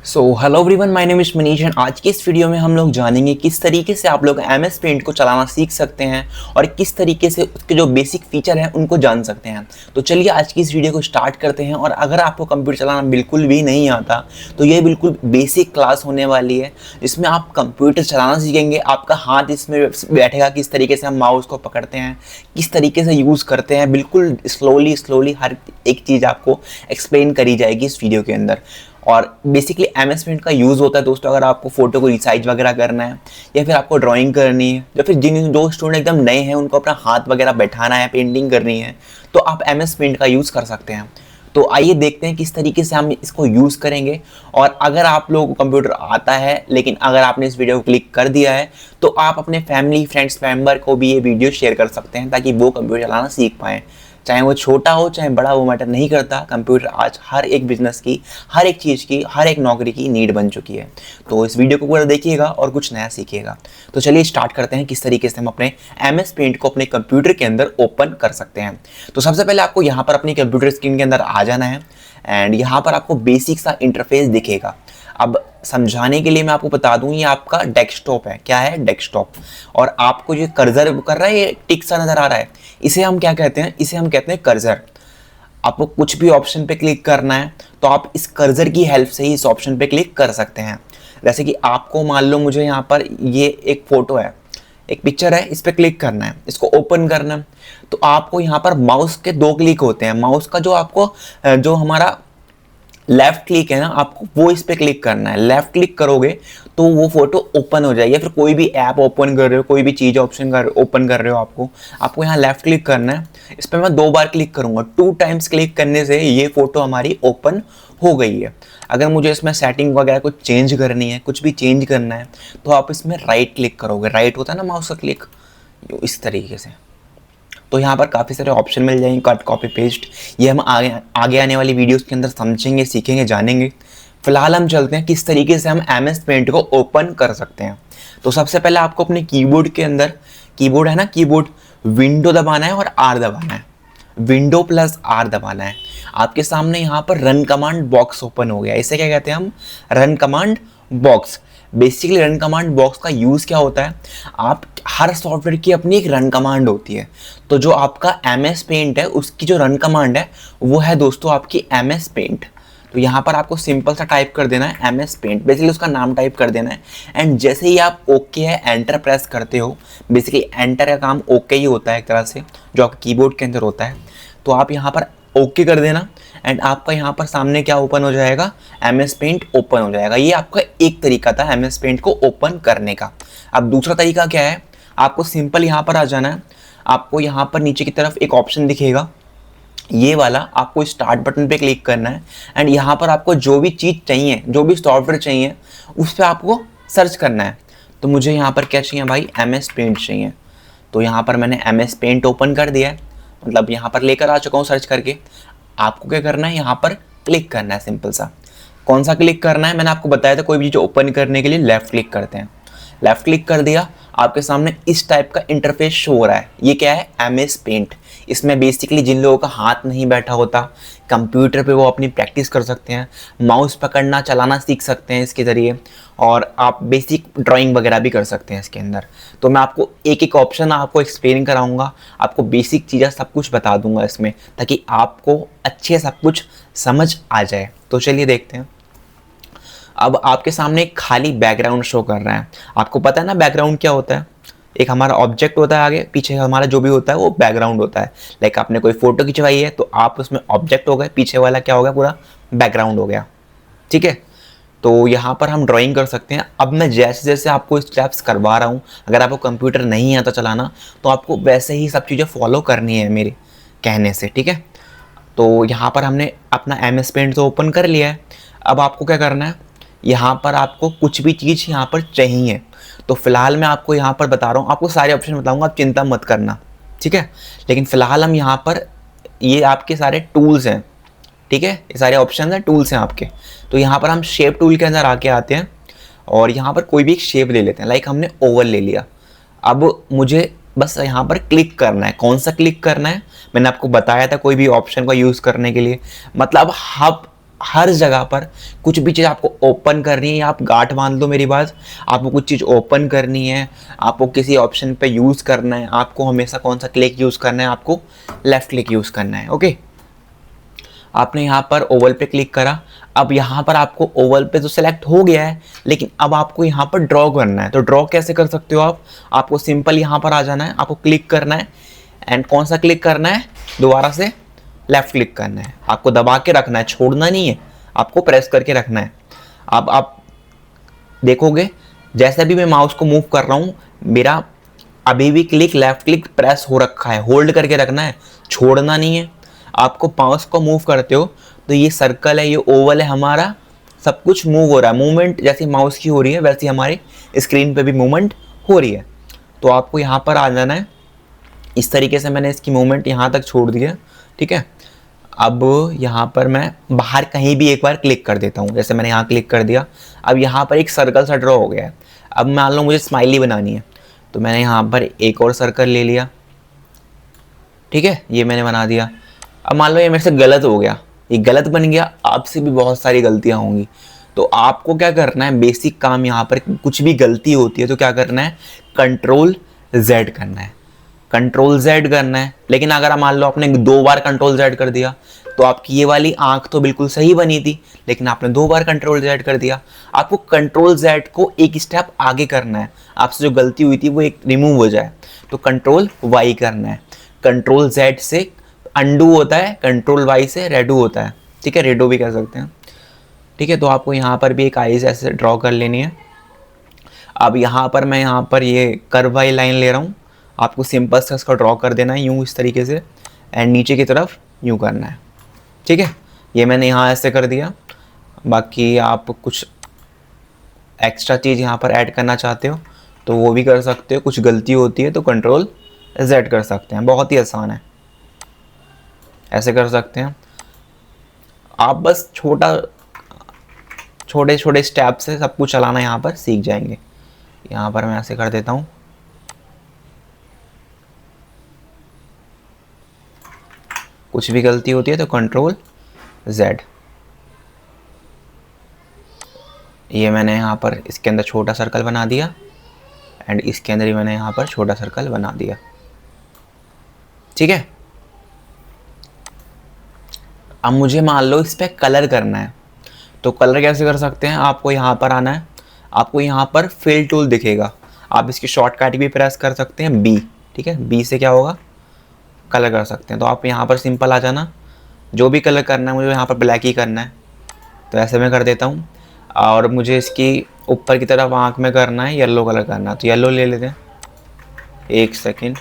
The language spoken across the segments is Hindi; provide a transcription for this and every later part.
So hello everyone, my name is Manish and आज की इस वीडियो में हम लोग जानेंगे किस तरीके से आप लोग MS पेंट को चलाना सीख सकते हैं और किस तरीके से उसके जो बेसिक फीचर हैं उनको जान सकते हैं। तो चलिए आज की इस वीडियो को स्टार्ट करते हैं। और अगर आपको कंप्यूटर चलाना बिल्कुल भी नहीं आता तो ये बिल्कुल बेसिक क्लास होने वाली है जिसमें आप कंप्यूटर चलाना सीखेंगे। आपका हाथ इसमें बैठेगा, किस तरीके से हम माउस को पकड़ते हैं, किस तरीके से यूज़ करते हैं, बिल्कुल स्लोली हर एक चीज़ आपको एक्सप्लेन करी जाएगी इस वीडियो के अंदर। और बेसिकली MS पेंट का यूज़ होता है दोस्तों अगर आपको फ़ोटो को रिसाइज वगैरह करना है या फिर आपको ड्राइंग करनी है या फिर जो स्टूडेंट एकदम नए हैं उनको अपना हाथ वगैरह बैठाना है, पेंटिंग करनी है, तो आप MS पेंट का यूज़ कर सकते हैं। तो आइए देखते हैं किस तरीके से हम इसको यूज़ करेंगे। और अगर आप लोगों को कंप्यूटर आता है लेकिन अगर आपने इस वीडियो को क्लिक कर दिया है तो आप अपने फैमिली फ्रेंड्स मेम्बर को भी ये वीडियो शेयर कर सकते हैं ताकि वो कंप्यूटर चलाना सीख पाएँ। चाहे वो छोटा हो चाहे बड़ा, वो मैटर नहीं करता। कंप्यूटर आज हर एक बिजनेस की, हर एक चीज़ की, हर एक नौकरी की नीड बन चुकी है। तो इस वीडियो को पूरा देखिएगा और कुछ नया सीखिएगा। तो चलिए स्टार्ट करते हैं किस तरीके से हम अपने MS पेंट को अपने कंप्यूटर के अंदर ओपन कर सकते हैं। तो सबसे पहले आपको यहाँ पर अपनी कंप्यूटर स्क्रीन के अंदर आ जाना है एंड यहाँ पर आपको बेसिक सा इंटरफेस दिखेगा। अब समझाने के लिए मैं आपको बता दूं, ये आपका डेस्कटॉप है। क्या है? डेस्कटॉप। और आपको जो कर्सर कर रहा है, ये टिक सा नज़र आ रहा है, इसे हम क्या कहते हैं? इसे हम कहते हैं कर्सर। आपको कुछ भी ऑप्शन पे क्लिक करना है तो आप इस कर्सर की हेल्प से ही इस ऑप्शन पे क्लिक कर सकते हैं। जैसे कि आपको मान लो मुझे यहाँ पर ये एक फ़ोटो है, एक पिक्चर है, इस पर क्लिक करना है, इसको ओपन करना है। तो आपको यहाँ पर माउस के 2 क्लिक होते हैं। माउस का जो आपको जो हमारा लेफ्ट क्लिक है ना, आपको वो इस पे क्लिक करना है। लेफ्ट क्लिक करोगे तो वो फोटो ओपन हो जाएगी। या फिर कोई भी ऐप ओपन कर रहे हो, कोई भी चीज़ ओपन कर रहे हो, आपको यहाँ लेफ्ट क्लिक करना है। इस पर मैं 2 बार क्लिक करूँगा। 2 टाइम्स क्लिक करने से ये फोटो हमारी ओपन हो गई है। अगर मुझे इसमें सेटिंग वगैरह कुछ चेंज करनी है, कुछ भी चेंज करना है, तो आप इसमें राइट क्लिक करोगे। राइट होता है ना माउस का क्लिक, इस तरीके से। तो यहाँ पर काफ़ी सारे ऑप्शन मिल जाएंगे, कट, कॉपी, पेस्ट। ये हम आगे आने वाली वीडियोस के अंदर समझेंगे, सीखेंगे, जानेंगे। फिलहाल हम चलते हैं किस तरीके से हम MS पेंट को ओपन कर सकते हैं। तो सबसे पहले आपको अपने कीबोर्ड के अंदर, कीबोर्ड है ना, कीबोर्ड विंडो दबाना है और R दबाना है। विंडो प्लस R दबाना है। आपके सामने यहाँ पर रन कमांड बॉक्स ओपन हो गया। इसे क्या कहते हैं हम? Run command box. Basically run command box का यूज़ क्या होता है? आप हर सॉफ्टवेयर की अपनी एक रन कमांड होती है। तो जो आपका MS पेंट है उसकी जो रन कमांड है वो है दोस्तों आपकी MS पेंट। तो यहाँ पर आपको सिंपल सा टाइप कर देना है MS पेंट, बेसिकली उसका नाम टाइप कर देना है। एंड जैसे ही आप ओके है एंटर प्रेस करते हो, बेसिकली एंटर का काम ओके ही होता है एक तरह से, जो आपके कीबोर्ड के अंदर होता है। तो आप यहाँ पर ओके कर देना एंड आपका यहाँ पर सामने क्या ओपन हो जाएगा? MS पेंट ओपन हो जाएगा। ये आपका एक तरीका था MS पेंट को ओपन करने का। अब दूसरा तरीका क्या है? आपको सिंपल यहाँ पर आ जाना है। आपको यहाँ पर नीचे की तरफ एक ऑप्शन दिखेगा, ये वाला। आपको स्टार्ट बटन पे क्लिक करना है एंड यहाँ पर आपको जो भी चीज़ चाहिए, जो भी सॉफ्टवेयर चाहिए, उस पर आपको सर्च करना है। तो मुझे यहाँ पर क्या चाहिए भाई? MS पेंट चाहिए। तो यहाँ पर मैंने MS पेंट ओपन कर दिया है, मतलब यहाँ पर लेकर आ चुका हूँ सर्च करके। आपको क्या करना है? यहाँ पर क्लिक करना है, सिंपल सा। कौन सा क्लिक करना है? मैंने आपको बताया था, कोई भी चीज़ ओपन करने के लिए लेफ्ट क्लिक करते हैं। लेफ्ट क्लिक कर दिया, आपके सामने इस टाइप का इंटरफेस शो हो रहा है। ये क्या है? MS paint. इसमें बेसिकली जिन लोगों का हाथ नहीं बैठा होता कंप्यूटर पे, वो अपनी प्रैक्टिस कर सकते हैं, माउस पकड़ना चलाना सीख सकते हैं इसके ज़रिए, और आप बेसिक ड्राइंग वगैरह भी कर सकते हैं इसके अंदर। तो मैं आपको एक एक ऑप्शन आपको एक्सप्लेन कराऊंगा, आपको बेसिक चीज़ें सब कुछ बता दूंगा इसमें, ताकि आपको अच्छे सब कुछ समझ आ जाए। तो चलिए देखते हैं। अब आपके सामने एक खाली बैकग्राउंड शो कर रहा है। आपको पता है ना बैकग्राउंड क्या होता है? एक हमारा ऑब्जेक्ट होता है, आगे पीछे हमारा जो भी होता है वो बैकग्राउंड होता है। लाइक आपने कोई फोटो खिंचवाई है तो आप उसमें ऑब्जेक्ट हो गए, पीछे वाला क्या हो गया? पूरा बैकग्राउंड हो गया। ठीक है, तो यहाँ पर हम ड्राइंग कर सकते हैं। अब मैं जैसे जैसे आपको स्टेप्स करवा रहा हूँ, अगर आपको कंप्यूटर नहीं आता चलाना तो आपको वैसे ही सब चीज़ें फॉलो करनी है मेरे कहने से। ठीक है, तो यहाँ पर हमने अपना MS पेंट तो ओपन कर लिया है। अब आपको क्या करना है? यहाँ पर आपको कुछ भी चीज़ यहाँ पर चाहिए। तो फिलहाल मैं आपको यहाँ पर बता रहा हूँ, आपको सारे ऑप्शन बताऊँगा, आप चिंता मत करना। ठीक है, लेकिन फ़िलहाल हम यहाँ पर, ये आपके सारे टूल्स हैं। ठीक है, ये सारे ऑप्शन हैं, टूल्स हैं आपके। तो यहाँ पर हम शेप टूल के अंदर आके आते हैं और यहाँ पर कोई भी एक शेप ले लेते हैं। लाइक हमने ओवल ले लिया। अब मुझे बस यहाँ पर क्लिक करना है। कौन सा क्लिक करना है? मैंने आपको बताया था कोई भी ऑप्शन का यूज़ करने के लिए, मतलब हर जगह पर कुछ भी चीज़ आपको ओपन करनी है, या आप गांठ बांध लो मेरी बात, आपको कुछ चीज़ ओपन करनी है, आपको किसी ऑप्शन पे यूज़ करना है, आपको हमेशा कौन सा क्लिक यूज़ करना है, आपको लेफ़्ट क्लिक यूज़ करना है। ओके, आपने यहाँ पर ओवल पे क्लिक करा। अब यहाँ पर आपको ओवल पे तो सिलेक्ट हो गया है, लेकिन अब आपको यहाँ पर ड्रॉ करना है। तो ड्रॉ कैसे कर सकते हो आप? आपको सिंपल यहाँ पर आ जाना है, आपको क्लिक करना है, एंड कौन सा क्लिक करना है? दोबारा से लेफ्ट क्लिक करना है। आपको दबा के रखना है, छोड़ना नहीं है, आपको प्रेस करके रखना है। अब आप देखोगे जैसे भी मैं माउस को मूव कर रहा हूँ, मेरा अभी भी क्लिक लेफ्ट क्लिक प्रेस हो रखा है, होल्ड करके रखना है, छोड़ना नहीं है। आपको माउस को मूव करते हो तो ये सर्कल है, ये ओवल है हमारा, सब कुछ मूव हो रहा है। मूवमेंट जैसी माउस की हो रही है वैसी हमारी स्क्रीन पे भी मूवमेंट हो रही है। तो आपको यहाँ पर आ जाना है। इस तरीके से मैंने इसकी मूवमेंट यहाँ तक छोड़ दी है, ठीक है। अब यहाँ पर मैं बाहर कहीं भी एक बार क्लिक कर देता हूँ, जैसे मैंने यहाँ क्लिक कर दिया। अब यहाँ पर एक सर्कल सा ड्रॉ हो गया है। अब मान लो मुझे स्माइली बनानी है, तो मैंने यहाँ पर एक और सर्कल ले लिया, ठीक है, ये मैंने बना दिया। अब मान लो ये मेरे से गलत हो गया, ये गलत बन गया, आपसे भी बहुत सारी गलतियाँ होंगी। तो आपको क्या करना है, बेसिक काम यहाँ पर, कुछ भी गलती होती है तो क्या करना है, कंट्रोल Z करना है, कंट्रोल Z करना है। लेकिन अगर मान लो आपने 2 बार कंट्रोल Z कर दिया, तो आपकी ये वाली आंख तो बिल्कुल सही बनी थी, लेकिन आपने 2 बार कंट्रोल Z कर दिया। आपको कंट्रोल Z को एक स्टेप आगे करना है, आपसे जो गलती हुई थी वो एक रिमूव हो जाए, तो कंट्रोल Y करना है। कंट्रोल Z से अंडू होता है, कंट्रोल Y से रेडू होता है, ठीक है, रेडो भी कह सकते हैं, ठीक है। तो आपको यहाँ पर भी एक आईज ऐसे ड्रॉ कर लेनी है। अब यहाँ पर मैं यहाँ पर ये कर्व वाली लाइन ले रहा हूँ, आपको सिंपल सा इसका ड्रॉ कर देना है यूँ इस तरीके से, एंड नीचे की तरफ यूँ करना है, ठीक है। ये मैंने यहाँ ऐसे कर दिया। बाकी आप कुछ एक्स्ट्रा चीज़ यहाँ पर ऐड करना चाहते हो तो वो भी कर सकते हो, कुछ गलती होती है तो कंट्रोल Z कर सकते हैं, बहुत ही आसान है, ऐसे कर सकते हैं आप। बस छोटे छोटे स्टेप से सब कुछ चलाना यहाँ पर सीख जाएंगे। यहाँ पर मैं ऐसे कर देता हूँ, कुछ भी गलती होती है तो कंट्रोल Z। ये मैंने यहाँ पर इसके अंदर छोटा सर्कल बना दिया, एंड इसके अंदर ही मैंने यहाँ पर छोटा सर्कल बना दिया, ठीक है। अब मुझे मान लो इस पर कलर करना है, तो कलर कैसे कर सकते हैं, आपको यहाँ पर आना है, आपको यहाँ पर फिल टूल दिखेगा, आप इसकी शॉर्टकट भी प्रेस कर सकते हैं B, ठीक है। B से क्या होगा, कलर कर सकते हैं। तो आप यहाँ पर सिंपल आ जाना, जो भी कलर करना है, मुझे यहाँ पर ब्लैक ही करना है, तो ऐसे मैं कर देता हूँ। और मुझे इसकी ऊपर की तरफ आँख में करना है, येलो कलर करना है, तो येलो ले लेते हैं। एक सेकेंड,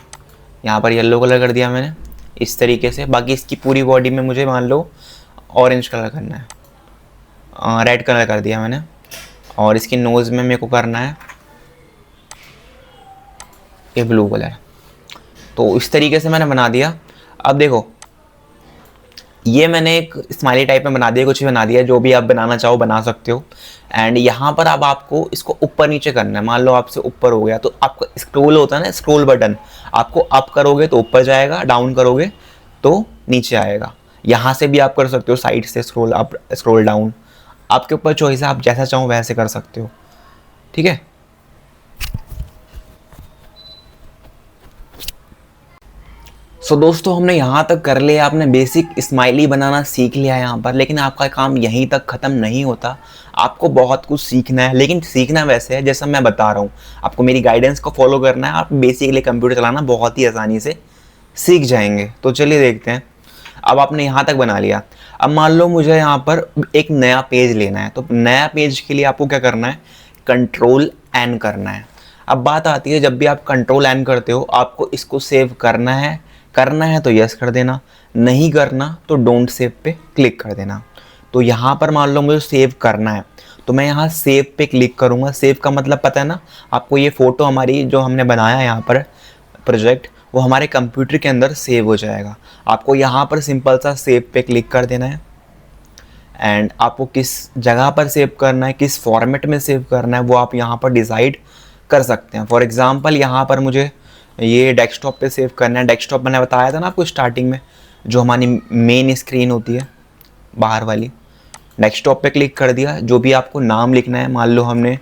यहाँ पर येलो कलर कर दिया मैंने इस तरीके से। बाकी इसकी पूरी बॉडी में मुझे मान लो ऑरेंज कलर करना है, रेड कलर कर दिया मैंने। और इसकी नोज़ में मेरे को करना है ये ब्लू कलर। तो इस तरीके से मैंने बना दिया। अब देखो ये मैंने एक स्माइली टाइप में बना दिया, कुछ भी बना दिया, जो भी आप बनाना चाहो बना सकते हो। एंड यहाँ पर अब आपको इसको ऊपर नीचे करना है। मान लो आपसे ऊपर हो गया तो आपका स्क्रॉल होता है ना, स्क्रॉल बटन, आपको अप करोगे तो ऊपर जाएगा, डाउन करोगे तो नीचे आएगा। यहाँ से भी आप कर सकते हो, साइड से स्क्रॉल अप स्क्रॉल डाउन, आपके ऊपर चॉइस है, आप जैसा चाहो वैसे कर सकते हो, ठीक है। सो दोस्तों हमने यहाँ तक कर लिया, आपने बेसिक स्माइली बनाना सीख लिया यहाँ पर। लेकिन आपका काम यहीं तक ख़त्म नहीं होता, आपको बहुत कुछ सीखना है। लेकिन सीखना वैसे है जैसा मैं बता रहा हूँ, आपको मेरी गाइडेंस को फॉलो करना है, आप बेसिकली कंप्यूटर चलाना बहुत ही आसानी से सीख जाएंगे। तो चलिए देखते हैं। अब आपने यहाँ तक बना लिया। अब मान लो मुझे यहाँ पर एक नया पेज लेना है, तो नया पेज के लिए आपको क्या करना है, कंट्रोल N करना है। अब बात आती है, जब भी आप कंट्रोल N करते हो आपको इसको सेव करना है तो यस कर देना, नहीं करना तो डोंट सेव पे क्लिक कर देना। तो यहाँ पर मान लो मुझे सेव करना है, तो मैं यहाँ सेव पे क्लिक करूँगा। सेव का मतलब पता है ना आपको, ये फ़ोटो हमारी जो हमने बनाया यहाँ पर प्रोजेक्ट, वो हमारे कंप्यूटर के अंदर सेव हो जाएगा। आपको यहाँ पर सिंपल सा सेव पे क्लिक कर देना है, एंड आपको किस जगह पर सेव करना है, किस फॉर्मेट में सेव करना है, वो आप यहाँ पर डिसाइड कर सकते हैं। फॉर एग्ज़ाम्पल यहाँ पर मुझे ये डेस्कटॉप पे सेव करना है। डेस्कटॉप मैंने बताया था ना आपको स्टार्टिंग में, जो हमारी मेन स्क्रीन होती है बाहर वाली, डेस्कटॉप पे क्लिक कर दिया। जो भी आपको नाम लिखना है, मान लो हमने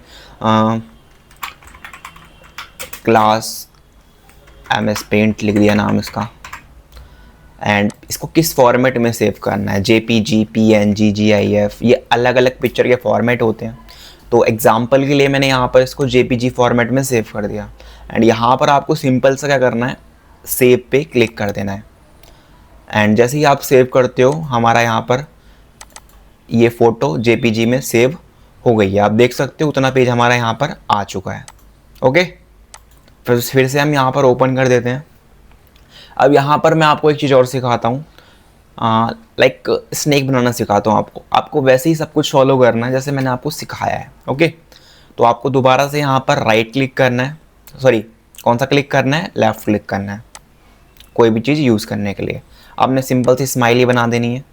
क्लास MS पेंट लिख दिया नाम इसका, एंड इसको किस फॉर्मेट में सेव करना है, JPG, PNG, GIF, ये अलग अलग पिक्चर के फॉर्मेट होते हैं। तो एग्जांपल के लिए मैंने यहाँ पर इसको JPG फॉर्मेट में सेव कर दिया। एंड यहाँ पर आपको सिंपल सा क्या करना है, सेव पे क्लिक कर देना है। एंड जैसे ही आप सेव करते हो, हमारा यहाँ पर ये फ़ोटो JPG में सेव हो गई है। आप देख सकते हो उतना पेज हमारा यहाँ पर आ चुका है। ओके, फिर से हम यहाँ पर ओपन कर देते हैं। अब यहाँ पर मैं आपको एक चीज़ और सिखाता हूँ, लाइक स्नेक बनाना सिखाता हूँ आपको वैसे ही सब कुछ फॉलो करना है जैसे मैंने आपको सिखाया है। ओके, तो आपको दोबारा से यहाँ पर राइट क्लिक करना है, सॉरी कौन सा क्लिक करना है, लेफ़्ट क्लिक करना है कोई भी चीज़ यूज़ करने के लिए। आपने सिंपल सी स्माइली बना देनी है।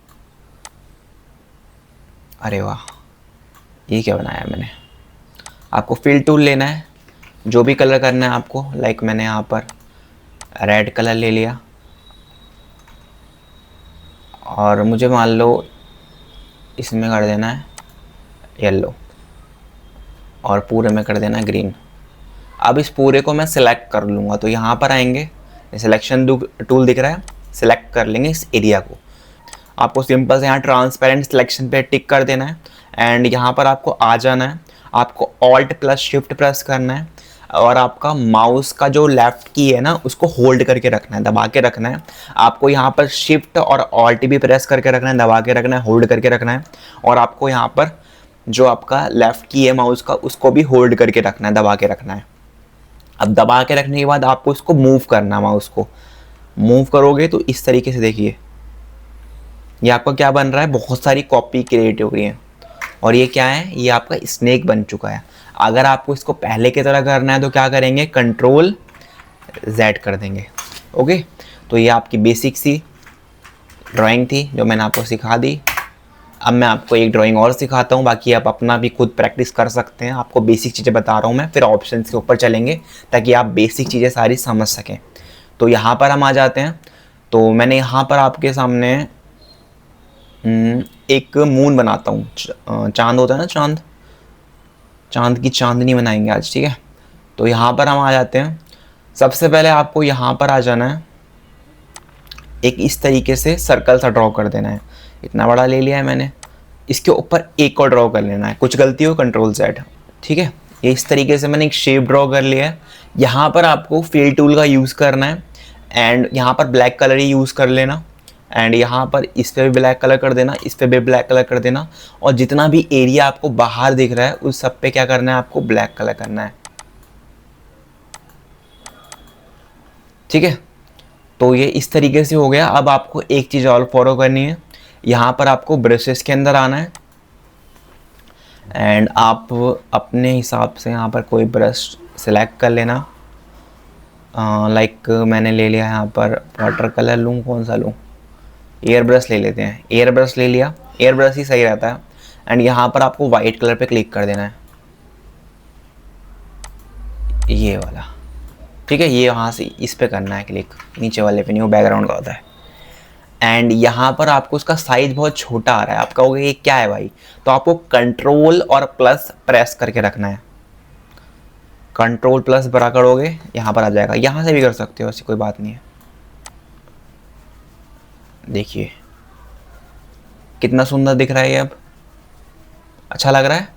अरे वाह, ये क्या बनाया मैंने। आपको फिल टूल लेना है, जो भी कलर करना है आपको, लाइक मैंने यहाँ पर रेड कलर ले लिया, और मुझे मान लो इसमें कर देना है येलो, और पूरे में कर देना है ग्रीन। अब इस पूरे को मैं सिलेक्ट कर लूँगा, तो यहाँ पर आएंगे, सिलेक्शन टूल दिख रहा है, सिलेक्ट कर लेंगे इस एरिया को। आपको सिंपल से यहाँ ट्रांसपेरेंट सिलेक्शन पे टिक कर देना है, एंड यहाँ पर आपको आ जाना है। आपको Alt+Shift प्रेस करना है, और आपका माउस का जो लेफ़्ट की है ना, उसको होल्ड करके रखना है, दबा के रखना है। आपको यहाँ पर शिफ्ट और Alt भी प्रेस करके रखना है, दबा के रखना है, होल्ड करके रखना है। और आपको यहाँ पर जो आपका लेफ़्ट की है माउस का, उसको भी होल्ड करके रखना है, दबा के रखना है। अब दबा के रखने के बाद आपको इसको मूव करना है, माउस को मूव करोगे तो इस तरीके से देखिए ये आपका क्या बन रहा है, बहुत सारी कॉपी क्रिएट हो रही है। और ये क्या है, ये आपका स्नेक बन चुका है। अगर आपको इसको पहले की तरह करना है तो क्या करेंगे, Ctrl+Z कर देंगे। ओके, तो ये आपकी बेसिक सी ड्राइंग थी जो मैंने आपको सिखा दी। अब मैं आपको एक ड्राइंग और सिखाता हूँ, बाकी आप अपना भी खुद प्रैक्टिस कर सकते हैं। आपको बेसिक चीज़ें बता रहा हूँ मैं, फिर ऑप्शंस के ऊपर चलेंगे ताकि आप बेसिक चीज़ें सारी समझ सकें। तो यहाँ पर हम आ जाते हैं। तो मैंने यहाँ पर आपके सामने एक मून बनाता हूँ, चांद होता है ना, चांद की चांदनी बनाएंगे आज, ठीक है। तो यहाँ पर हम आ जाते हैं। सबसे पहले आपको यहाँ पर आ जाना है, एक इस तरीके से सर्कल सा ड्रॉ कर देना है। इतना बड़ा ले लिया है मैंने, इसके ऊपर एक और ड्रॉ कर लेना है। कुछ गलती हो Ctrl+Z, ठीक है। ये इस तरीके से मैंने एक शेप ड्रॉ कर लिया है। यहाँ पर आपको फिल टूल का यूज़ करना है, एंड यहाँ पर ब्लैक कलर ही यूज़ कर लेना, एंड यहाँ पर इस पर भी ब्लैक कलर कर देना, इस पर भी ब्लैक कलर कर देना, और जितना भी एरिया आपको बाहर दिख रहा है उस सब पे क्या करना है, आपको ब्लैक कलर करना है, ठीक है। तो ये इस तरीके से हो गया। अब आपको एक चीज़ और फॉलो करनी है, यहाँ पर आपको ब्रशेस के अंदर आना है, एंड आप अपने हिसाब से यहाँ पर कोई ब्रश सेलेक्ट कर लेना। लाइक मैंने ले लिया यहाँ पर वाटर कलर, लूँ कौन सा लूँ, एयर ब्रश ले लेते हैं। एयर ब्रश ले लिया, एयर ब्रश ही सही रहता है। एंड यहाँ पर आपको वाइट कलर पे क्लिक कर देना है, ये वाला, ठीक है। ये यहाँ से इस पे करना है क्लिक, नीचे वाले पे नहीं, वो बैकग्राउंड का होता है। एंड यहाँ पर आपको उसका साइज बहुत छोटा आ रहा है, आप कहोगे ये क्या है भाई, तो आपको Ctrl और प्लस प्रेस करके रखना है। Ctrl+ बड़ा करोगे यहाँ पर आ जाएगा, यहाँ से भी कर सकते हो, ऐसी कोई बात नहीं है। देखिए कितना सुंदर दिख रहा है ये, अब अच्छा लग रहा है।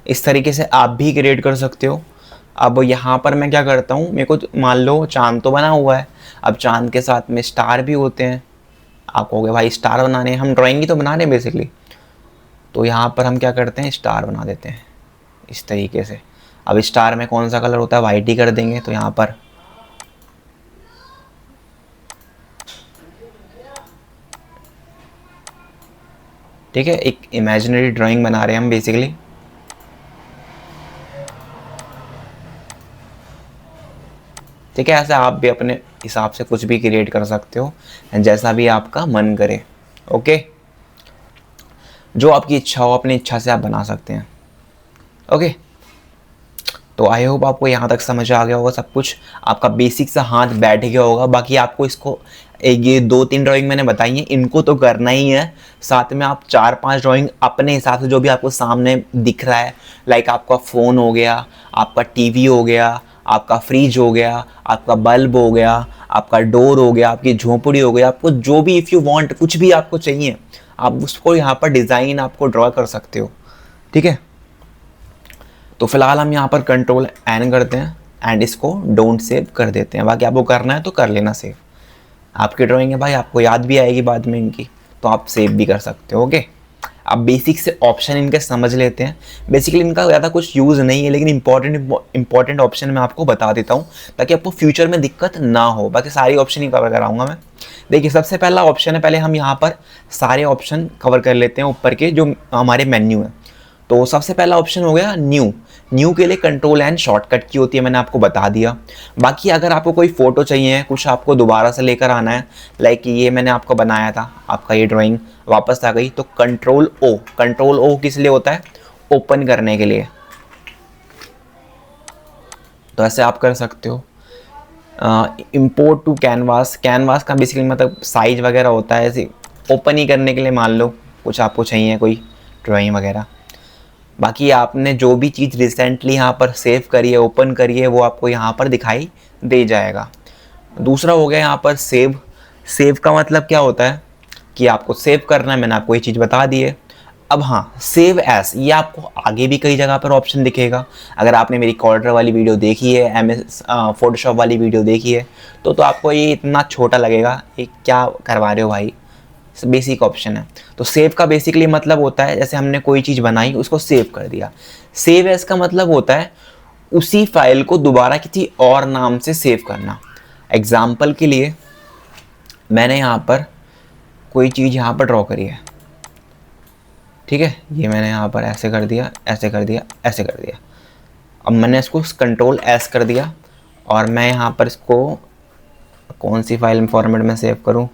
इस तरीके से आप भी क्रिएट कर सकते हो। अब यहाँ पर मैं क्या करता हूँ, मेरे को मान लो चांद तो बना हुआ है, अब चांद के साथ में स्टार भी होते हैं। आप कहोगे भाई स्टार बनाने, हम ड्राइंग ही तो बना रहे हैं बेसिकली। तो यहाँ पर हम क्या करते हैं, स्टार बना देते हैं इस तरीके से। अब स्टार में कौन सा कलर होता है, वाइट ही कर देंगे। तो यहाँ पर ठीक है, एक इमेजिनरी ड्राइंग बना रहे हैं हम बेसिकली। ठीक है, ऐसे आप भी अपने हिसाब से कुछ भी क्रिएट कर सकते हो, जैसा भी आपका मन करे। ओके, जो आपकी इच्छा हो अपनी इच्छा से आप बना सकते हैं। ओके, तो आई होप आपको यहाँ तक समझ आ गया होगा सब कुछ, आपका बेसिक सा हाथ बैठ गया होगा। बाकी आपको इसको एक ये 2-3 ड्राइंग मैंने बताई हैं, इनको तो करना ही है। साथ में आप 4-5 ड्राइंग अपने हिसाब से जो भी आपको सामने दिख रहा है, लाइक आपका फ़ोन हो गया, आपका टीवी हो गया, आपका फ्रिज हो गया, आपका बल्ब हो गया, आपका डोर हो गया, आपकी झोंपड़ी हो गई, आपको जो भी इफ़ यू वांट कुछ भी आपको चाहिए आप उसको यहाँ पर डिज़ाइन आपको ड्रॉ कर सकते हो। ठीक है, तो फिलहाल हम यहाँ पर कंट्रोल एन करते हैं एंड इसको डोंट सेव कर देते हैं। बाकी आपको करना है तो कर लेना सेव, आपकी ड्राइंग है भाई, आपको याद भी आएगी बाद में इनकी, तो आप सेव भी कर सकते हो। ओके, अब बेसिक से ऑप्शन इनके समझ लेते हैं। बेसिकली इनका ज़्यादा कुछ यूज़ नहीं है, लेकिन इंपॉर्टेंट ऑप्शन मैं आपको बता देता हूँ ताकि आपको फ्यूचर में दिक्कत ना हो। बाकी सारी ऑप्शन ही कवर कराऊंगा मैं। देखिए, सबसे पहला ऑप्शन है, पहले हम यहाँ पर सारे ऑप्शन कवर कर लेते हैं ऊपर के जो हमारे मेन्यू है। तो सबसे पहला ऑप्शन हो गया न्यू। न्यू के लिए कंट्रोल एंड शॉर्टकट की होती है, मैंने आपको बता दिया। बाकी अगर आपको कोई फ़ोटो चाहिए, कुछ आपको दोबारा से लेकर आना है, लाइक ये मैंने आपको बनाया था, आपका ये ड्राइंग वापस आ गई, तो कंट्रोल ओ किस लिए होता है? ओपन करने के लिए। तो ऐसे आप कर सकते हो। इंपोर्ट टू कैनवास, कैनवास का बेसिकली मतलब साइज वगैरह होता है, ऐसे ओपन ही करने के लिए, मान लो कुछ आपको चाहिए कोई ड्राइंग वगैरह। बाकी आपने जो भी चीज़ रिसेंटली यहाँ पर सेव करी है, ओपन करी है, वो आपको यहाँ पर दिखाई दे जाएगा। दूसरा हो गया यहाँ पर सेव। सेव का मतलब क्या होता है कि आपको सेव करना है, मैंने आपको ये चीज़ बता दी है। अब हाँ, सेव एस, ये आपको आगे भी कई जगह पर ऑप्शन दिखेगा। अगर आपने मेरी कॉर्डर वाली वीडियो देखी है, MS फोटोशॉप वाली वीडियो देखी है, तो आपको ये इतना छोटा लगेगा, ये क्या करवा रहे हो भाई, बेसिक ऑप्शन है। तो सेव का बेसिकली मतलब होता है, जैसे हमने कोई चीज़ बनाई उसको सेव कर दिया। सेव एज का मतलब होता है उसी फाइल को दोबारा किसी और नाम से सेव करना। एग्जाम्पल के लिए मैंने यहाँ पर कोई चीज़ यहाँ पर ड्रॉ करी है, ठीक है, ये मैंने यहाँ पर ऐसे कर दिया, ऐसे कर दिया, ऐसे कर दिया। अब मैंने इसको कंट्रोल एस कर दिया और मैं यहाँ पर इसको कौन सी फाइल फॉर्मेट में सेव करूँ,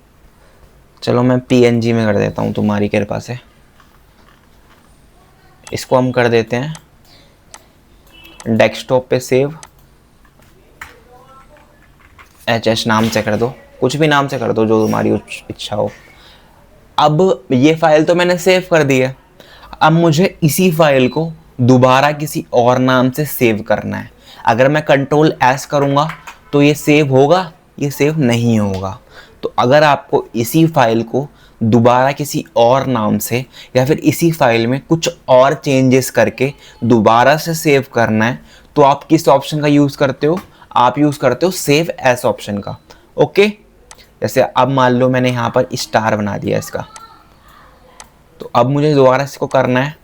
चलो मैं PNG में कर देता हूँ, तुम्हारी कृपा से। इसको हम कर देते हैं डेस्कटॉप पे सेव, HS नाम से कर दो, कुछ भी नाम से कर दो जो तुम्हारी इच्छा हो। अब ये फाइल तो मैंने सेव कर दी है, अब मुझे इसी फाइल को दोबारा किसी और नाम से सेव करना है। अगर मैं कंट्रोल एस करूँगा तो ये सेव होगा, ये सेव नहीं होगा। तो अगर आपको इसी फाइल को दोबारा किसी और नाम से या फिर इसी फाइल में कुछ और चेंजेस करके दोबारा से सेव करना है, तो आप किस ऑप्शन का यूज़ करते हो? आप यूज़ करते हो सेव एस ऑप्शन का। ओके, जैसे अब मान लो मैंने यहाँ पर स्टार बना दिया इसका, तो अब मुझे दोबारा इसको करना है,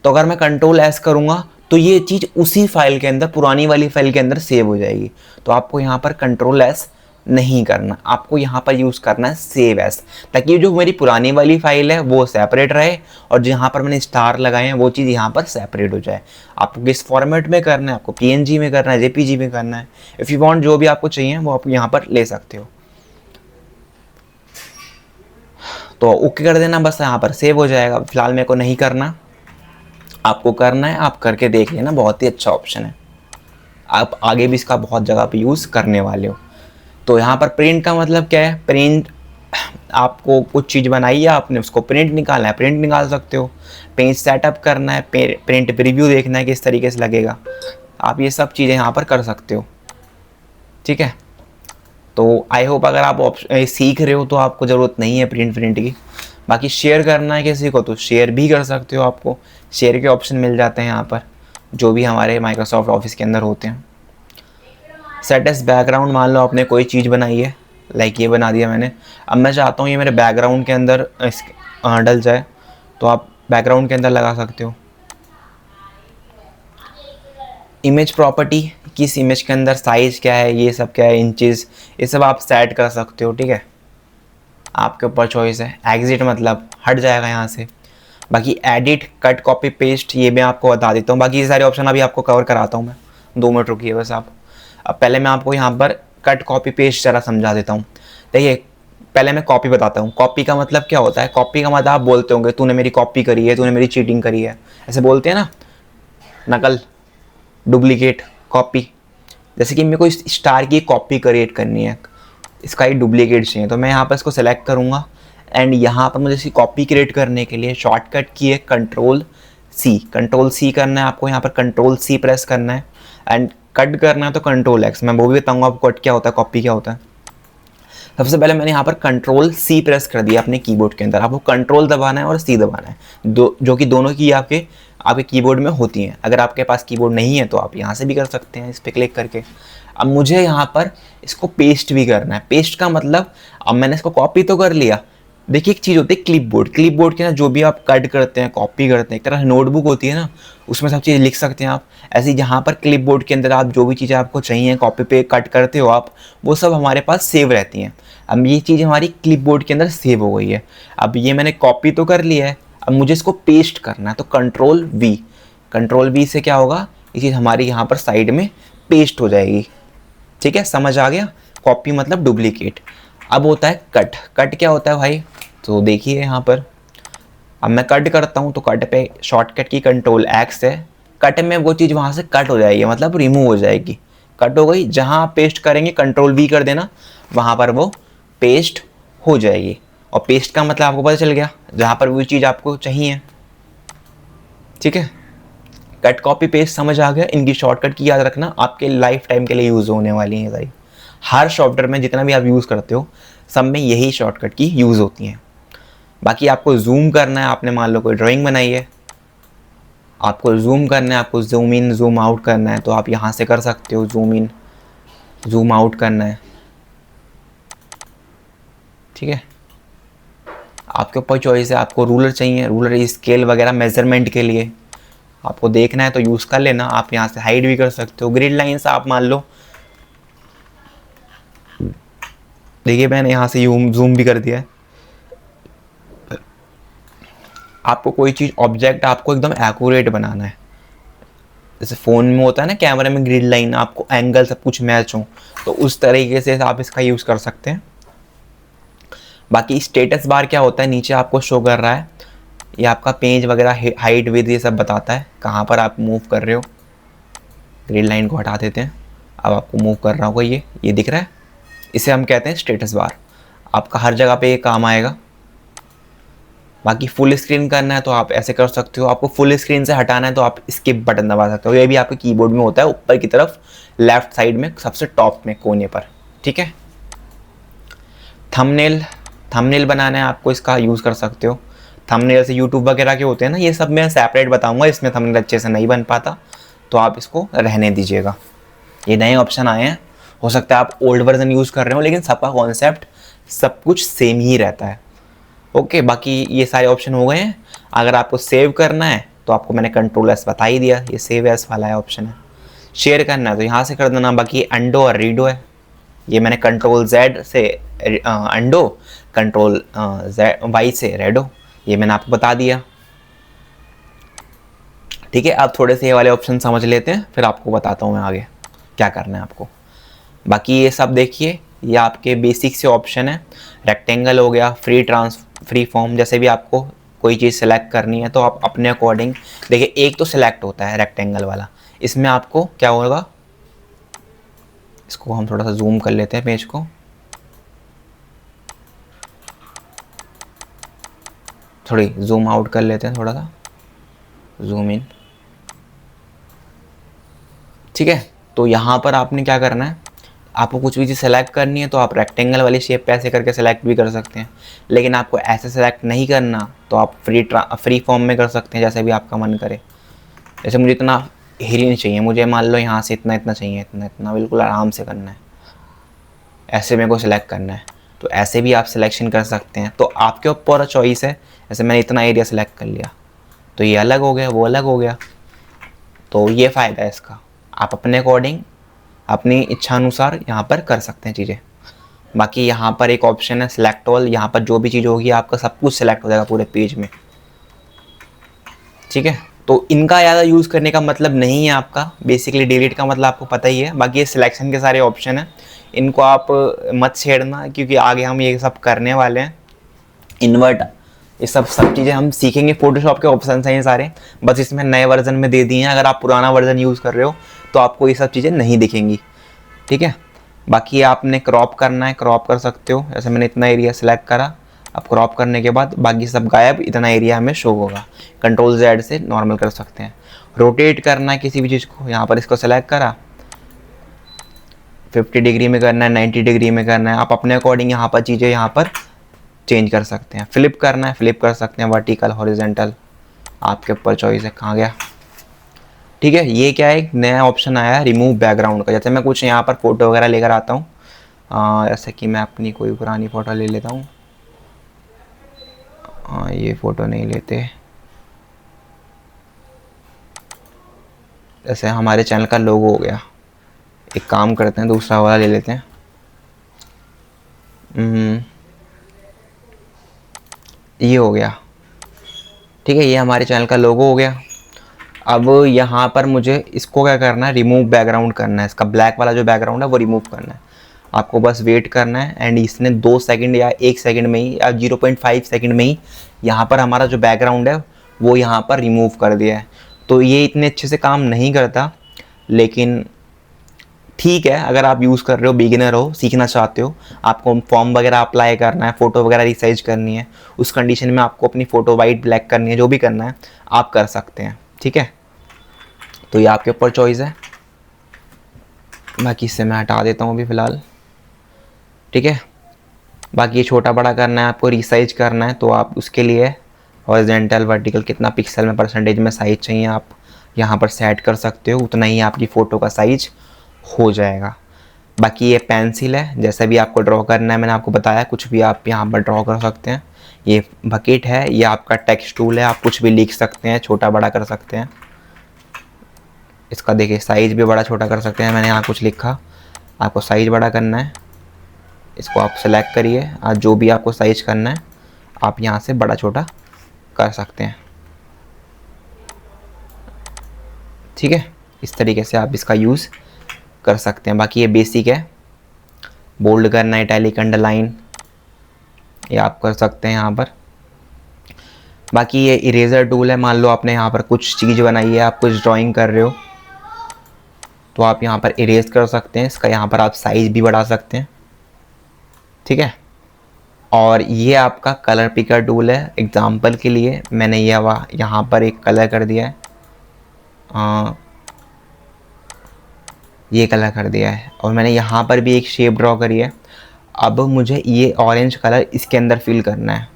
तो अगर मैं कंट्रोल एस करूँगा तो ये चीज़ उसी फाइल के अंदर, पुरानी वाली फाइल के अंदर सेव हो जाएगी। तो आपको यहाँ पर कंट्रोल एस नहीं करना, आपको यहाँ पर यूज़ करना है सेव एस, ताकि जो मेरी पुरानी वाली फाइल है वो सेपरेट रहे और जहाँ पर मैंने स्टार लगाए हैं वो चीज़ यहाँ पर सेपरेट हो जाए। आपको किस फॉर्मेट में करना है, आपको PNG में करना है, JPG में करना है, इफ़ यू वांट, जो भी आपको चाहिए वो आप यहाँ पर ले सकते हो। तो ओके कर देना, बस यहाँ पर सेव हो जाएगा। फिलहाल मेरे को नहीं करना, आपको करना है, आप करके देख लेना, बहुत ही अच्छा ऑप्शन है, आप आगे भी इसका बहुत जगह पे यूज़ करने वाले हो। तो यहाँ पर प्रिंट का मतलब क्या है? प्रिंट, आपको कुछ चीज़ बनाई है, आपने उसको प्रिंट निकालना है, प्रिंट निकाल सकते हो। पेज सेटअप करना है, प्रिंट प्रीव्यू देखना है किस तरीके से लगेगा, आप ये सब चीज़ें यहाँ पर कर सकते हो। ठीक है, तो आई होप अगर आप सीख रहे हो तो आपको ज़रूरत नहीं है प्रिंट की। बाकी शेयर करना है किसी को तो शेयर भी कर सकते हो, आपको शेयर के ऑप्शन मिल जाते हैं यहाँ पर, जो भी हमारे माइक्रोसॉफ्ट ऑफिस के अंदर होते हैं। सेट एस बैकग्राउंड, मान लो आपने कोई चीज़ बनाई है, लाइक ये बना दिया मैंने, अब मैं चाहता हूँ ये मेरे बैकग्राउंड के अंदर डल जाए, तो आप बैकग्राउंड के अंदर लगा सकते हो। इमेज प्रॉपर्टी, किस इमेज के अंदर साइज़ क्या है, ये सब क्या है, इंचेस, ये सब आप सेट कर सकते हो। ठीक है, आपके ऊपर चॉइस है। एग्जिट मतलब हट जाएगा यहाँ से। बाकी एडिट, कट, कॉपी, पेस्ट, ये मैं आपको बता देता हूँ। बाकी ये सारे ऑप्शन अभी आपको कवर कराता हूँ मैं, 2 मिनट रुकिए बस आप। अब पहले मैं आपको यहाँ पर कट, कॉपी, पेस्ट जरा समझा देता हूँ। देखिए, पहले मैं कॉपी बताता हूँ। कॉपी का मतलब क्या होता है? कॉपी का मतलब आप बोलते होंगे तूने मेरी कॉपी करी है, तूने मेरी चीटिंग करी है, ऐसे बोलते हैं ना, नकल, डुप्लीकेट, कॉपी। जैसे कि मेरे को इस स्टार की कॉपी क्रिएट करनी है, इसका ही डुप्लीकेट चाहिए, तो मैं यहाँ पर इसको सेलेक्ट करूँगा एंड यहाँ पर मुझे इसकी कॉपी क्रिएट करने के लिए शॉर्टकट की है कंट्रोल सी करना है आपको। यहाँ पर कंट्रोल सी प्रेस करना है एंड कट करना है तो कंट्रोल एक्स। मैं वो भी बताऊँगा आपको कट क्या होता है, कॉपी क्या होता है। सबसे पहले मैंने यहाँ पर कंट्रोल सी प्रेस कर दिया अपने कीबोर्ड के अंदर। आपको कंट्रोल दबाना है और सी दबाना है, जो कि दोनों की आपके कीबोर्ड में होती हैं। अगर आपके पास कीबोर्ड नहीं है तो आप यहाँ से भी कर सकते हैं, इस पर क्लिक करके। अब मुझे यहाँ पर इसको पेस्ट भी करना है। पेस्ट का मतलब, अब मैंने इसको कॉपी तो कर लिया। देखिए एक चीज़ होती है क्लिपबोर्ड के ना, जो भी आप कट करते हैं, कॉपी करते हैं, एक तरह नोटबुक होती है ना, उसमें सब चीज़ लिख सकते हैं आप। ऐसे ही जहाँ पर क्लिपबोर्ड के अंदर आप जो भी चीज़ें आपको चाहिए कॉपी पे कट करते हो आप, वो सब हमारे पास सेव रहती हैं। अब ये चीज़ हमारी क्लिपबोर्ड के अंदर सेव हो गई है। अब ये मैंने कॉपी तो कर लिया है, अब मुझे इसको पेस्ट करना है, तो कंट्रोल वी से क्या होगा, ये चीज़ हमारी यहाँ पर साइड में पेस्ट हो जाएगी। ठीक है, समझ आ गया। कॉपी मतलब डुप्लीकेट। अब होता है कट क्या होता है भाई, तो देखिए यहाँ पर अब मैं कट करता हूँ तो कट पे शॉर्टकट की कंट्रोल एक्स है। कट में वो चीज़ वहाँ से कट हो जाएगी, मतलब रिमूव हो जाएगी, कट हो गई। जहाँ आप पेस्ट करेंगे कंट्रोल वी कर देना, वहाँ पर वो पेस्ट हो जाएगी। और पेस्ट का मतलब आपको पता चल गया, जहाँ पर वो चीज़ आपको चाहिए। ठीक है, कट कॉपी पेस्ट समझ आ गया। इनकी शॉर्टकट की याद रखना, आपके लाइफ टाइम के लिए यूज़ होने वाली हैं सारी। हर सॉफ्टवेयर में जितना भी आप यूज़ करते हो सब में यही शॉर्टकट की यूज़ होती हैं। बाकी आपको जूम करना है, आपने मान लो कोई ड्राइंग बनाई है, आपको जूम करना है, आपको जूम इन जूम आउट करना है, तो आप यहाँ से कर सकते हो। जूम इन जूम आउट करना है, ठीक है, आपके ऊपर चॉइस है। आपको रूलर चाहिए, रूलर स्केल वगैरह मेजरमेंट के लिए आपको देखना है तो यूज़ कर लेना। आप यहाँ से हाइड भी कर सकते हो। ग्रिड लाइन्स आप मान लो, देखिए मैंने यहाँ से जूम भी कर दिया है। आपको कोई चीज़ ऑब्जेक्ट आपको एकदम एक्यूरेट बनाना है, जैसे फ़ोन में होता है ना कैमरे में ग्रिड लाइन, आपको एंगल सब कुछ मैच हो, तो उस तरीके से आप इसका यूज़ कर सकते हैं। बाकी स्टेटस बार क्या होता है, नीचे आपको शो कर रहा है, ये आपका पेज वगैरह हाइट विड्थ ये सब बताता है कहाँ पर आप मूव कर रहे हो। ग्रिड लाइन को हटा देते हैं, अब आपको मूव कर रहा होगा, ये दिख रहा है, इसे हम कहते हैं स्टेटस बार। आपका हर जगह पे ये काम आएगा। बाकी फुल स्क्रीन करना है तो आप ऐसे कर सकते हो। आपको फुल स्क्रीन से हटाना है तो आप स्किप बटन दबा सकते हो। ये भी आपके कीबोर्ड में होता है, ऊपर की तरफ लेफ्ट साइड में सबसे टॉप में कोने पर। ठीक है, थंबनेल बनाना है आपको, इसका यूज़ कर सकते हो। थंबनेल से यूट्यूब वगैरह के होते हैं ना, ये सब मैं सेपरेट बताऊंगा, इसमें थंबनेल अच्छे से नहीं बन पाता तो आप इसको रहने दीजिएगा। ये नए ऑप्शन आए हैं, हो सकता है आप ओल्ड वर्जन यूज़ कर रहे हो, लेकिन सबका कॉन्सेप्ट सब कुछ सेम ही रहता है। ओके, बाकी ये सारे ऑप्शन हो गए हैं। अगर आपको सेव करना है तो आपको मैंने कंट्रोल एस बता ही दिया, ये सेव एस वाला है ऑप्शन है। शेयर करना है तो यहाँ से कर देना। बाकी अंडो और रीडो है, ये मैंने कंट्रोल जेड से अंडो, कंट्रोल वाई से रेडो, ये मैंने आपको बता दिया। ठीक है, अब थोड़े से ये वाले ऑप्शन समझ लेते हैं, फिर आपको बताता हूँ मैं आगे क्या करना है आपको। बाकी ये सब देखिए, ये आपके बेसिक से ऑप्शन है। रेक्टेंगल हो गया, फ्री फॉर्म, जैसे भी आपको कोई चीज़ सेलेक्ट करनी है तो आप अपने अकॉर्डिंग देखिए। एक तो सेलेक्ट होता है रेक्टेंगल वाला, इसमें आपको क्या होगा, इसको हम थोड़ा सा जूम कर लेते हैं पेज को, थोड़ी जूम आउट कर लेते हैं, थोड़ा सा जूम इन। ठीक है, तो यहाँ पर आपने क्या करना है, आपको कुछ भी चीज़ सेलेक्ट करनी है तो आप रेक्टेंगल वाली शेप पे ऐसे करके सेलेक्ट भी कर सकते हैं। लेकिन आपको ऐसे सेलेक्ट नहीं करना तो आप फ्री फॉर्म में कर सकते हैं, जैसे भी आपका मन करे। जैसे मुझे इतना हिल नहीं चाहिए, मुझे मान लो यहाँ से इतना इतना चाहिए, इतना इतना बिल्कुल आराम से करना है, ऐसे मेरे को सिलेक्ट करना है, तो ऐसे भी आप सिलेक्शन कर सकते हैं। तो आपके ऊपर चॉइस है। जैसे मैंने इतना एरिया सेलेक्ट कर लिया तो ये अलग हो गया, वो अलग हो गया। तो ये फ़ायदा है इसका, आप अपने अकॉर्डिंग अपनी इच्छा अनुसार यहाँ पर कर सकते हैं चीज़ें। बाकी यहाँ पर एक ऑप्शन है सिलेक्ट ऑल, यहाँ पर जो भी चीज़ होगी आपका सब कुछ सिलेक्ट हो जाएगा पूरे पेज में। ठीक है, तो इनका ज़्यादा यूज़ करने का मतलब नहीं है आपका, बेसिकली डिलीट का मतलब आपको पता ही है। बाकी ये सिलेक्शन के सारे ऑप्शन हैं, इनको आप मत छेड़ना, क्योंकि आगे हम ये सब करने वाले हैं। इन्वर्ट, ये सब चीज़ें हम सीखेंगे। फोटोशॉप के ऑप्शन हैं ये सारे, बस इसमें नए वर्जन में दे दिए हैं। अगर आप पुराना वर्जन यूज़ कर रहे हो तो आपको ये सब चीज़ें नहीं दिखेंगी। ठीक है, बाकी आपने क्रॉप करना है, क्रॉप कर सकते हो। जैसे मैंने इतना एरिया सेलेक्ट करा, अब क्रॉप करने के बाद बाकी सब गायब, इतना एरिया हमें शो होगा। कंट्रोल Z से नॉर्मल कर सकते हैं। रोटेट करना है किसी भी चीज़ को, यहाँ पर इसको सेलेक्ट करा, 50 डिग्री में करना है, 90 डिग्री में करना है, आप अपने अकॉर्डिंग यहाँ पर चीज़ें यहाँ पर चेंज कर सकते हैं। फ्लिप करना है, फ्लिप कर सकते हैं, वर्टिकल, हॉरिजेंटल, आपके ऊपर चॉइस है कहाँ गया। ठीक है, ये क्या है, एक नया ऑप्शन आया है रिमूव बैकग्राउंड का। जैसे मैं कुछ यहाँ पर फोटो वगैरह लेकर आता हूँ, जैसे कि मैं अपनी कोई पुरानी फ़ोटो ले लेता हूँ। ये फ़ोटो नहीं लेते, जैसे हमारे चैनल का लोगो हो गया। एक काम करते हैं, दूसरा वाला ले लेते हैं। ये हो गया, ठीक है, ये हमारे चैनल का लोगो हो गया। अब यहाँ पर मुझे इसको क्या करना है, रिमूव बैकग्राउंड करना है। इसका ब्लैक वाला जो बैकग्राउंड है वो रिमूव करना है। आपको बस वेट करना है एंड इसने 2 सेकंड या 1 सेकंड में ही या 0.5 सेकंड में ही यहाँ पर हमारा जो बैकग्राउंड है वो यहाँ पर रिमूव कर दिया है। तो ये इतने अच्छे से काम नहीं करता, लेकिन ठीक है, अगर आप यूज़ कर रहे हो, बिगिनर हो, सीखना चाहते हो, आपको फॉर्म वगैरह अप्लाई करना है, फ़ोटो वगैरह रिसाइज करनी है, उस कंडीशन में आपको अपनी फ़ोटो वाइट ब्लैक करनी है, जो भी करना है आप कर सकते हैं। ठीक है, तो ये आपके ऊपर चॉइस है। बाकी इससे मैं हटा देता हूँ अभी फ़िलहाल। ठीक है, बाकी ये छोटा बड़ा करना है, आपको रिसाइज करना है, तो आप उसके लिए हॉरिजॉन्टल, वर्टिकल, कितना पिक्सल में, परसेंटेज में साइज़ चाहिए आप यहाँ पर सेट कर सकते हो, उतना ही आपकी फ़ोटो का साइज़ हो जाएगा। बाकी ये पेंसिल है, जैसा भी आपको ड्रॉ करना है, मैंने आपको बताया, कुछ भी आप यहाँ पर ड्रॉ कर सकते हैं। ये बकेट है, ये आपका टेक्स्ट टूल है, आप कुछ भी लिख सकते हैं, छोटा बड़ा कर सकते हैं। इसका देखिए साइज़ भी बड़ा छोटा कर सकते हैं। मैंने यहाँ कुछ लिखा, आपको साइज़ बड़ा करना है, इसको आप सेलेक्ट करिए, आज जो भी आपको साइज़ करना है आप यहाँ से बड़ा छोटा कर सकते हैं। ठीक है, इस तरीके से आप इसका यूज़ कर सकते हैं। बाकी ये बेसिक है, बोल्ड करना, इटैलिक, अंडरलाइन, ये आप कर सकते हैं यहाँ पर। बाकी ये इरेज़र टूल है, मान लो आपने यहाँ पर कुछ चीज़ बनाई है, आप कुछ ड्राइंग कर रहे हो तो आप यहाँ पर इरेज कर सकते हैं। इसका यहाँ पर आप साइज़ भी बढ़ा सकते हैं। ठीक है, और ये आपका कलर पिकर टूल है। एग्जाम्पल के लिए मैंने यहाँ पर एक कलर कर दिया है, ये कलर कर दिया है, और मैंने यहाँ पर भी एक शेप ड्रॉ करी है। अब मुझे ये ऑरेंज कलर इसके अंदर फिल करना है।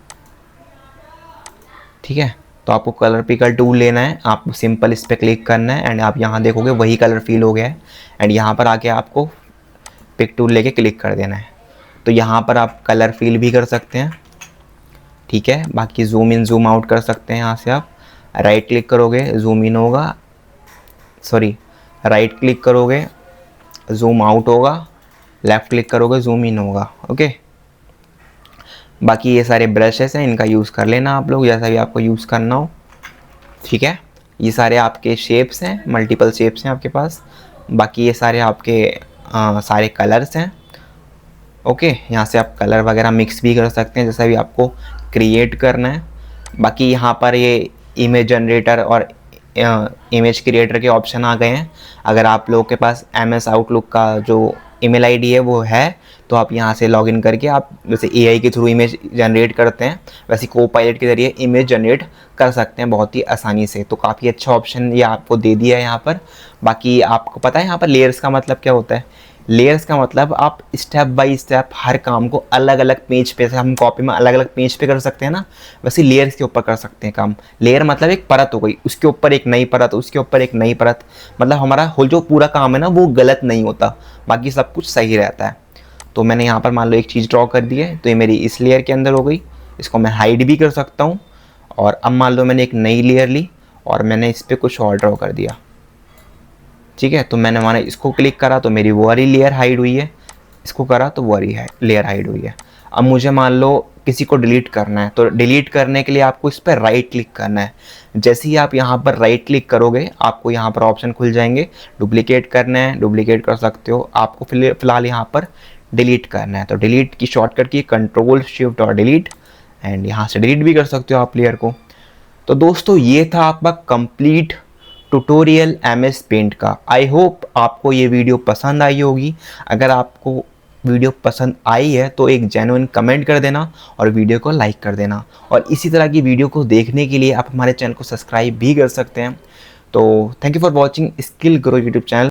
ठीक है, तो आपको कलर पिकर टूल लेना है, आप सिंपल इस पर क्लिक करना है एंड आप यहाँ देखोगे वही कलर फिल हो गया है। एंड यहाँ पर आके आपको पिक टूल लेके क्लिक कर देना है, तो यहाँ पर आप कलर फिल भी कर सकते हैं। ठीक है, बाकी जूम इन जूम आउट कर सकते हैं। यहाँ से आप राइट क्लिक करोगे जूम इन होगा, सॉरी राइट क्लिक करोगे जूम आउट होगा, लेफ़्ट क्लिक करोगे जूम इन होगा। ओके, बाकी ये सारे ब्रशेस हैं, इनका यूज़ कर लेना आप लोग जैसा भी आपको यूज़ करना हो। ठीक है, ये सारे आपके शेप्स हैं, मल्टीपल शेप्स हैं आपके पास। बाकी ये सारे आपके सारे कलर्स हैं। ओके, यहाँ से आप कलर वगैरह मिक्स भी कर सकते हैं जैसा भी आपको क्रिएट करना है। बाकी यहाँ पर ये इमेज जनरेटर और इमेज क्रिएटर के ऑप्शन आ गए हैं। अगर आप लोगों के पास MS आउटलुक का जो ईमेल आईडी है वो है, तो आप यहाँ से लॉगिन करके आप जैसे AI के थ्रू इमेज जनरेट करते हैं, वैसे कोपायलट के ज़रिए इमेज जनरेट कर सकते हैं बहुत ही आसानी से। तो काफ़ी अच्छा ऑप्शन ये आपको दे दिया है यहाँ पर। बाकी आपको पता है यहाँ पर लेयर्स का मतलब क्या होता है? लेयर्स का मतलब आप स्टेप बाय स्टेप हर काम को अलग अलग पेज पे से, हम कॉपी में अलग अलग पेज पे कर सकते हैं ना, वैसे लेयर्स के ऊपर कर सकते हैं काम। लेयर मतलब एक परत हो गई, उसके ऊपर एक नई परत, उसके ऊपर एक नई परत, मतलब हमारा जो पूरा काम है ना वो गलत नहीं होता, बाकी सब कुछ सही रहता है। तो मैंने यहाँ पर मान लो एक चीज़ ड्रॉ कर दी है, तो ये मेरी इस लेयर के अंदर हो गई। इसको मैं हाइड भी कर सकता हूँ। और अब मान लो मैंने एक नई लेयर ली और मैंने इस पर कुछ और ड्रॉ कर दिया। ठीक है, तो मैंने इसको क्लिक करा तो मेरी वो वाली लेयर हाइड हुई है, इसको करा तो वो वाली लेयर हाइड हुई है। अब मुझे मान लो किसी को डिलीट करना है, तो डिलीट करने के लिए आपको इस पर राइट क्लिक करना है। जैसे ही आप यहाँ पर राइट क्लिक करोगे आपको यहाँ पर ऑप्शन खुल जाएंगे। डुप्लीकेट करना है, डुप्लीकेट कर सकते हो। आपको फिलहाल यहाँ पर डिलीट करना है, तो डिलीट की शॉर्टकट की कंट्रोल शिफ्ट और डिलीट, एंड यहाँ से डिलीट भी कर सकते हो आप लेयर को। तो दोस्तों ये था आपका कंप्लीट ट्यूटोरियल MS पेंट का। आई होप आपको ये वीडियो पसंद आई होगी। अगर आपको वीडियो पसंद आई है तो एक जेन्युइन कमेंट कर देना और वीडियो को लाइक कर देना, और इसी तरह की वीडियो को देखने के लिए आप हमारे चैनल को सब्सक्राइब भी कर सकते हैं। तो thank you for watching skill grow YouTube channel.